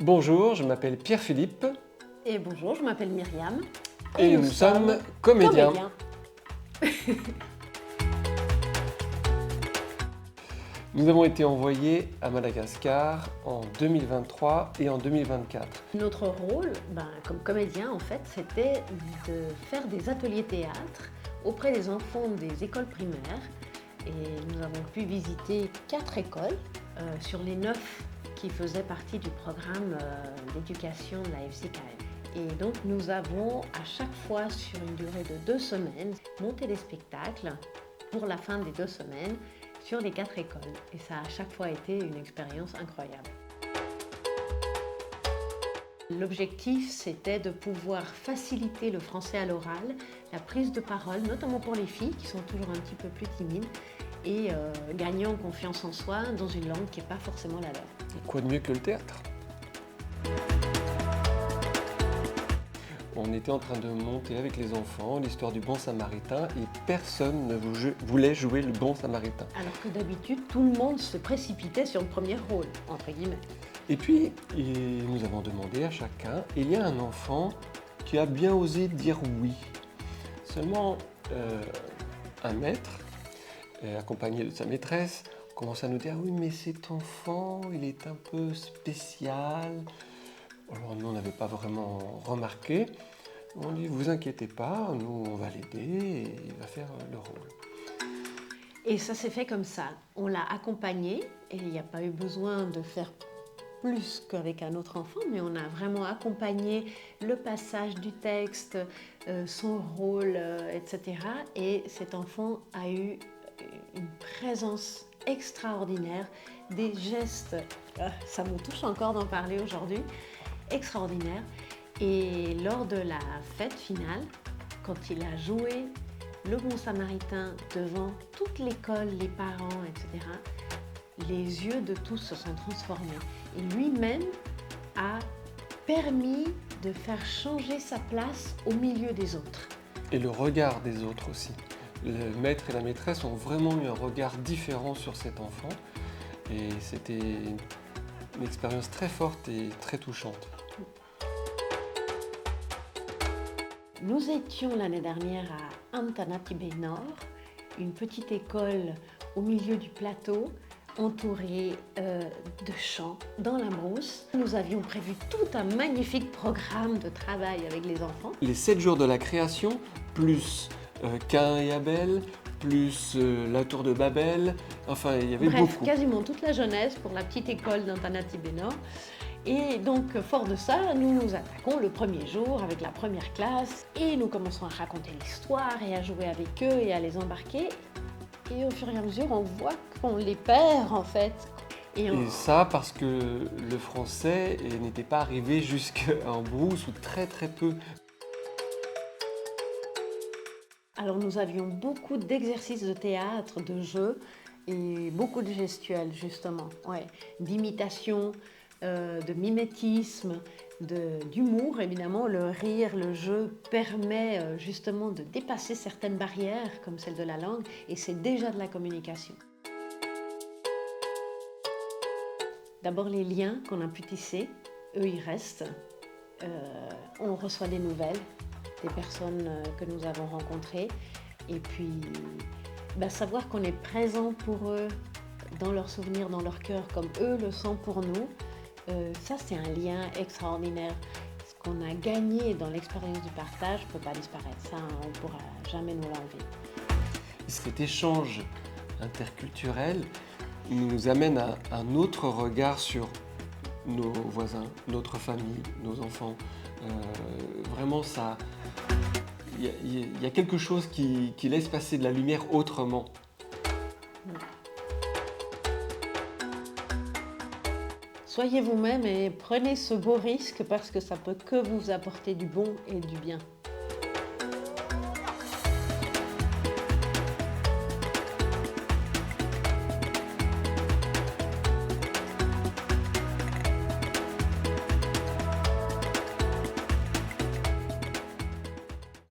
Bonjour, je m'appelle Pierre-Philippe Et bonjour, je m'appelle Myriam. et nous sommes comédiens. Nous avons été envoyés à Madagascar en 2023 et en 2024. Notre rôle, comme comédien, en fait, c'était de faire des ateliers théâtre auprès des enfants des écoles primaires. Et nous avons pu visiter 4 écoles sur les 9 qui faisaient partie du programme d'éducation de la FCKM. Et donc nous avons à chaque fois, sur une durée de 2 semaines, monté des spectacles pour la fin des 2 semaines sur les 4 écoles. Et ça a à chaque fois été une expérience incroyable. L'objectif, c'était de pouvoir faciliter le français à l'oral, la prise de parole, notamment pour les filles qui sont toujours un petit peu plus timides, et gagner en confiance en soi dans une langue qui n'est pas forcément la leur. Et quoi de mieux que le théâtre? On était en train de monter avec les enfants l'histoire du bon samaritain et personne ne voulait jouer le bon samaritain. Alors que d'habitude, tout le monde se précipitait sur le premier rôle, entre guillemets. Et puis, nous avons demandé à chacun, et il y a un enfant qui a bien osé dire oui. Seulement, un maître, accompagné de sa maîtresse, commence à nous dire « Oui, mais cet enfant, il est un peu spécial. » Alors nous, on n'avait pas vraiment remarqué. On dit « Vous inquiétez pas, nous, on va l'aider et il va faire le rôle. » Et ça s'est fait comme ça. On l'a accompagné et il n'y a pas eu besoin de faire plus qu'avec un autre enfant, mais on a vraiment accompagné le passage du texte, son rôle, etc. Et cet enfant a eu une présence extraordinaire, des gestes, ça me touche encore d'en parler aujourd'hui, extraordinaires. Et lors de la fête finale, quand il a joué le bon samaritain devant toute l'école, les parents, etc., les yeux de tous se sont transformés. Et lui-même a permis de faire changer sa place au milieu des autres. Et le regard des autres aussi. Le maître et la maîtresse ont vraiment eu un regard différent sur cet enfant. Et c'était une expérience très forte et très touchante. Nous étions l'année dernière à Antananarivo, une petite école au milieu du plateau, entourée de champs dans la brousse. Nous avions prévu tout un magnifique programme de travail avec les enfants. Les 7 jours de la création, plus Caïn et Abel, plus la tour de Babel, enfin il y avait beaucoup. Bref, quasiment toute la jeunesse pour la petite école d'Antananarivo. Et donc, fort de ça, nous nous attaquons le premier jour avec la première classe et nous commençons à raconter l'histoire et à jouer avec eux et à les embarquer. Et au fur et à mesure, on voit qu'on les perd en fait. Et ça parce que le français n'était pas arrivé jusqu'en brousse ou très très peu. Alors nous avions beaucoup d'exercices de théâtre, de jeux et beaucoup de gestuels justement, d'imitation, de mimétisme, d'humour évidemment. Le rire, le jeu permet justement de dépasser certaines barrières comme celle de la langue et c'est déjà de la communication. D'abord les liens qu'on a pu tisser, eux ils restent. On reçoit des nouvelles des personnes que nous avons rencontrées et puis savoir qu'on est présent pour eux dans leurs souvenirs, dans leur cœur comme eux le sont pour nous. Ça, c'est un lien extraordinaire. Ce qu'on a gagné dans l'expérience du partage ne peut pas disparaître. Ça, on ne pourra jamais nous l'enlever. Cet échange interculturel nous amène à un autre regard sur nos voisins, notre famille, nos enfants. Vraiment, ça, il y a quelque chose qui laisse passer de la lumière autrement. Soyez vous-même et prenez ce beau risque parce que ça peut que vous apporter du bon et du bien.